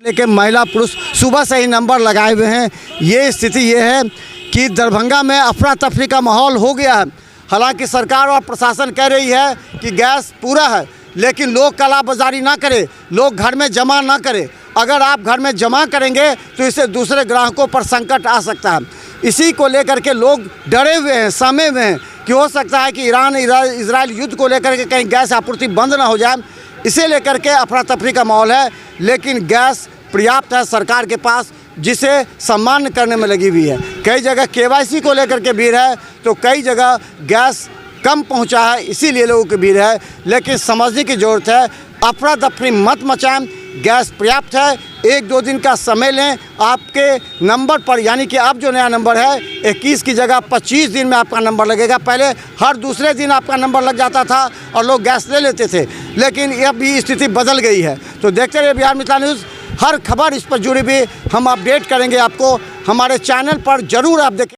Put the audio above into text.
लेकिन महिला पुरुष सुबह से ही नंबर लगाए हुए हैं। ये स्थिति ये है कि दरभंगा में अफरा तफरी का माहौल हो गया है। हालांकि सरकार और प्रशासन कह रही है कि गैस पूरा है, लेकिन लोग कालाबाजारी ना करें, लोग घर में जमा ना करें। अगर आप घर में जमा करेंगे तो इससे दूसरे ग्राहकों पर संकट आ सकता है। इसी को लेकर के लोग डरे हुए हैं, सहमे हुए हैं कि हो सकता है कि ईरान इजराइल युद्ध को लेकर के कहीं गैस आपूर्ति बंद ना हो जाए। इसे लेकर के अफरा तफरी का माहौल है, लेकिन गैस पर्याप्त है सरकार के पास, जिसे सम्मान करने में लगी हुई है। कई जगह केवाईसी को लेकर के भीड़ है, तो कई जगह गैस कम पहुंचा है, इसीलिए लोगों की भीड़ है। लेकिन समझने की ज़रूरत है, अफरा तफरी मत मचाएं, गैस पर्याप्त है। 1-2 दिन का समय लें, आपके नंबर पर, यानी कि अब जो नया नंबर है 21 की जगह 25 दिन में आपका नंबर लगेगा। पहले हर दूसरे दिन आपका नंबर लग जाता था और लोग गैस ले लेते थे, लेकिन अब भी स्थिति बदल गई है। तो देखते रहिए बिहार मिथिला न्यूज़, हर खबर इस पर जुड़ी हुई हम अपडेट करेंगे आपको। हमारे चैनल पर ज़रूर आप देखें।